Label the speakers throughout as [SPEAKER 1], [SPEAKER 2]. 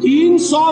[SPEAKER 1] 300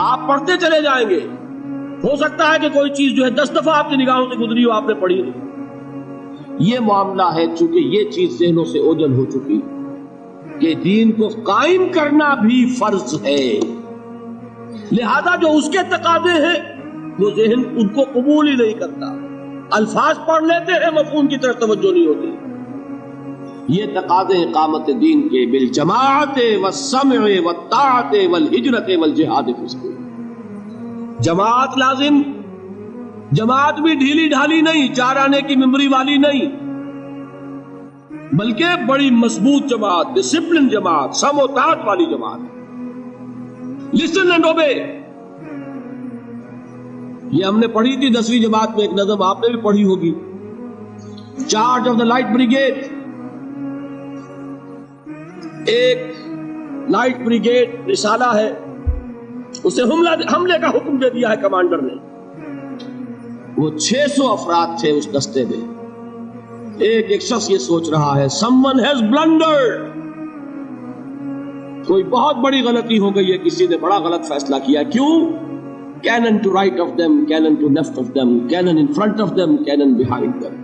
[SPEAKER 1] آپ پڑھتے چلے جائیں گے، ہو سکتا ہے کہ کوئی چیز جو ہے 10 دفعہ آپ کی نگاہوں سے گزری ہو، آپ نے پڑھی نہیں۔ یہ معاملہ ہے، چونکہ یہ چیز ذہنوں سے اوجھل ہو چکی کہ دین کو قائم کرنا بھی فرض ہے، لہذا جو اس کے تقاضے ہیں وہ ذہن ان کو قبول ہی نہیں کرتا، الفاظ پڑھ لیتے ہیں، مفہوم کی طرف توجہ نہیں ہوتی۔ یہ تقاضے اقامت دین کے بالجماعت والسمع والطاعت والہجرت والجہاد فی سبیل، جماعت لازم، جماعت بھی ڈھیلی ڈھالی نہیں، 4 آنے کی ممبری والی نہیں، بلکہ بڑی مضبوط جماعت، ڈسپلن جماعت، سم و طاعت والی جماعت، لسن اینڈ اوبے۔ یہ ہم نے پڑھی تھی 10ویں جماعت میں ایک نظم، آپ نے بھی پڑھی ہوگی، charge of the light brigade. ایک لائٹ بریگیڈ رسالہ ہے، اسے حملے کا حکم دے دیا ہے کمانڈر نے، وہ 600 افراد تھے اس دستے میں۔ ایک شخص یہ سوچ رہا ہے someone has blundered، کوئی بہت بڑی غلطی ہو گئی ہے، کسی نے بڑا غلط فیصلہ کیا۔ کیوں؟ cannon to right of them, cannon to left of them, cannon in front of them, cannon behind them،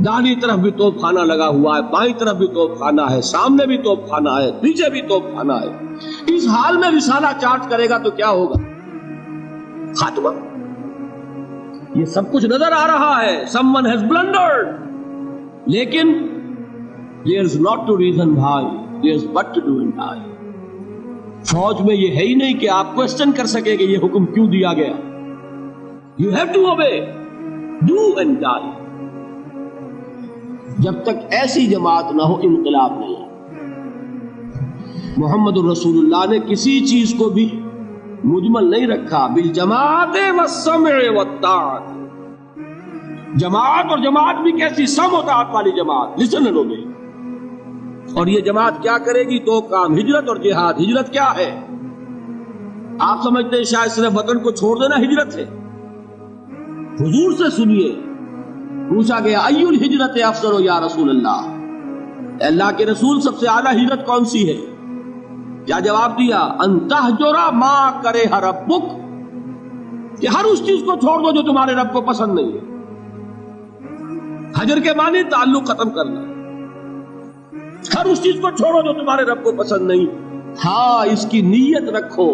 [SPEAKER 1] داہنی طرف بھی توپ خانہ لگا ہوا ہے، بائیں طرف بھی توپ خانہ ہے، سامنے بھی توپ خانہ ہے، پیچھے بھی توپ خانہ ہے۔ اس حال میں رسالہ چارج کرے گا تو کیا ہوگا؟ خاتمہ۔ یہ سب کچھ نظر آ رہا ہے، someone has blundered، لیکن there is not to reason why، there is but to do and die۔ فوج میں یہ ہے ہی نہیں کہ آپ کوسچن کر سکے کہ یہ حکم کیوں دیا گیا۔ You have to obey، do and die۔ جب تک ایسی جماعت نہ ہو انقلاب نہیں ہے۔ محمد الرسول اللہ نے کسی چیز کو بھی مجمل نہیں رکھا، بالجماعت والسمع والطاعت، جماعت، اور جماعت بھی کیسی؟ سم و طاعت والی جماعت، لسن اینڈ اوبے۔ اور یہ جماعت کیا کرے گی؟ 2 کام، ہجرت اور جہاد۔ ہجرت کیا ہے؟ آپ سمجھتے ہیں شاید صرف وطن کو چھوڑ دینا ہجرت ہے؟ حضور سے سنیے، پوچھا گیا ایُّ الہجرت افضل یا رسول اللہ، اے اللہ کے رسول سب سے اعلیٰ ہجرت کون سی ہے؟ کیا جواب دیا؟ ان تہجر ما کرہ ربک، کہ ہر اس چیز کو چھوڑ دو جو تمہارے رب کو پسند نہیں ہے۔ حجر کے معنی تعلق ختم کرنا، ہر اس چیز کو چھوڑو جو تمہارے رب کو پسند نہیں۔ ہاں، اس کی نیت رکھو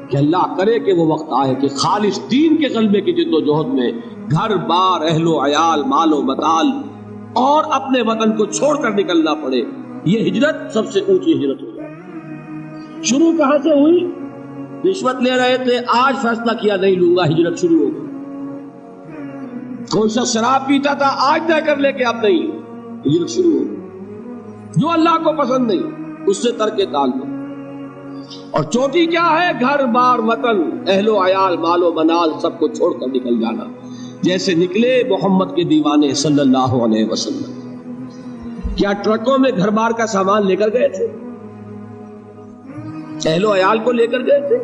[SPEAKER 1] کہ اللہ کرے کہ وہ وقت آئے کہ خالص دین کے غلبے کی جد و جہد میں گھر بار، اہل و عیال، مال و متال اور اپنے وطن کو چھوڑ کر نکلنا پڑے۔ یہ ہجرت سب سے اونچی ہجرت ہو جائے۔ شروع کہاں سے ہوئی؟ رشوت لے رہے تھے، آج فیصلہ کیا نہیں لوں گا، ہجرت شروع ہو گئی۔ کوئی شخص شراب پیتا تھا، آج طے کر لے کہ اب نہیں، ہجرت شروع ہو گئی۔ جو اللہ کو پسند نہیں اس سے ترک تعلق۔ اور چوٹی کیا ہے؟ گھر بار، وطن، اہل و عیال، مال و منال سب کو چھوڑ کر نکل جانا، جیسے نکلے محمد کے دیوانے صلی اللہ علیہ وسلم۔ کیا ٹرکوں میں گھر بار کا سامان لے کر گئے تھے؟ اہل و عیال کو لے کر گئے تھے؟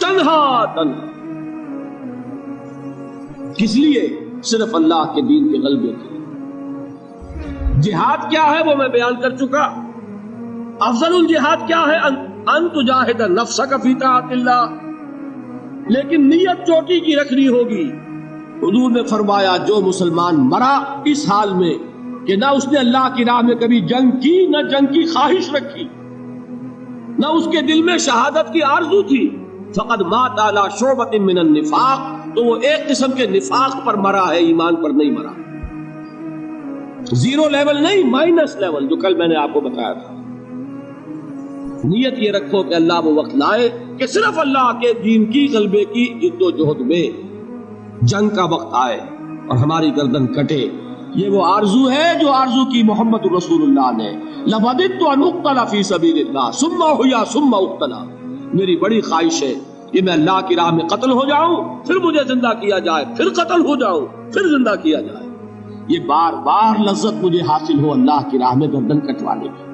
[SPEAKER 1] تنہا تنہا، کس لیے؟ صرف اللہ کے دین کے غلبے کے۔ جہاد کیا ہے وہ میں بیان کر چکا۔ افضل الجہاد کیا ہے؟ ان تجاہد نفسک فی طاعت اللہ، لیکن نیت چوٹی کی رکھنی ہوگی۔ حضور نے فرمایا جو مسلمان مرا اس حال میں کہ نہ اس نے اللہ کی راہ میں کبھی جنگ کی، نہ جنگ کی خواہش رکھی، نہ اس کے دل میں شہادت کی آرزو تھی، فقد مات علی شعبۃ من النفاق، تو وہ ایک قسم کے نفاق پر مرا ہے، ایمان پر نہیں مرا۔ 0 لیول نہیں، مائنس لیول، جو کل میں نے آپ کو بتایا تھا۔ نیت یہ رکھو کہ اللہ وہ وقت لائے کہ صرف اللہ کے دین کی غلبے کی جد و جہد میں جنگ کا وقت آئے اور ہماری گردن کٹے۔ یہ وہ آرزو ہے جو آرزو کی محمد رسول اللہ نے، لَوَدِدْتُ أَنْ أُقْتَلَ فِي سَبِيلِ اللَّهِ ثُمَّ أُحْيَا ثُمَّ أُقْتَلَ، میری بڑی خواہش ہے کہ میں اللہ کی راہ میں قتل ہو جاؤں، پھر مجھے زندہ کیا جائے، پھر قتل ہو جاؤں، پھر زندہ کیا جائے۔ یہ بار بار لذت مجھے حاصل ہو اللہ کی راہ میں گردن کٹوانے کی۔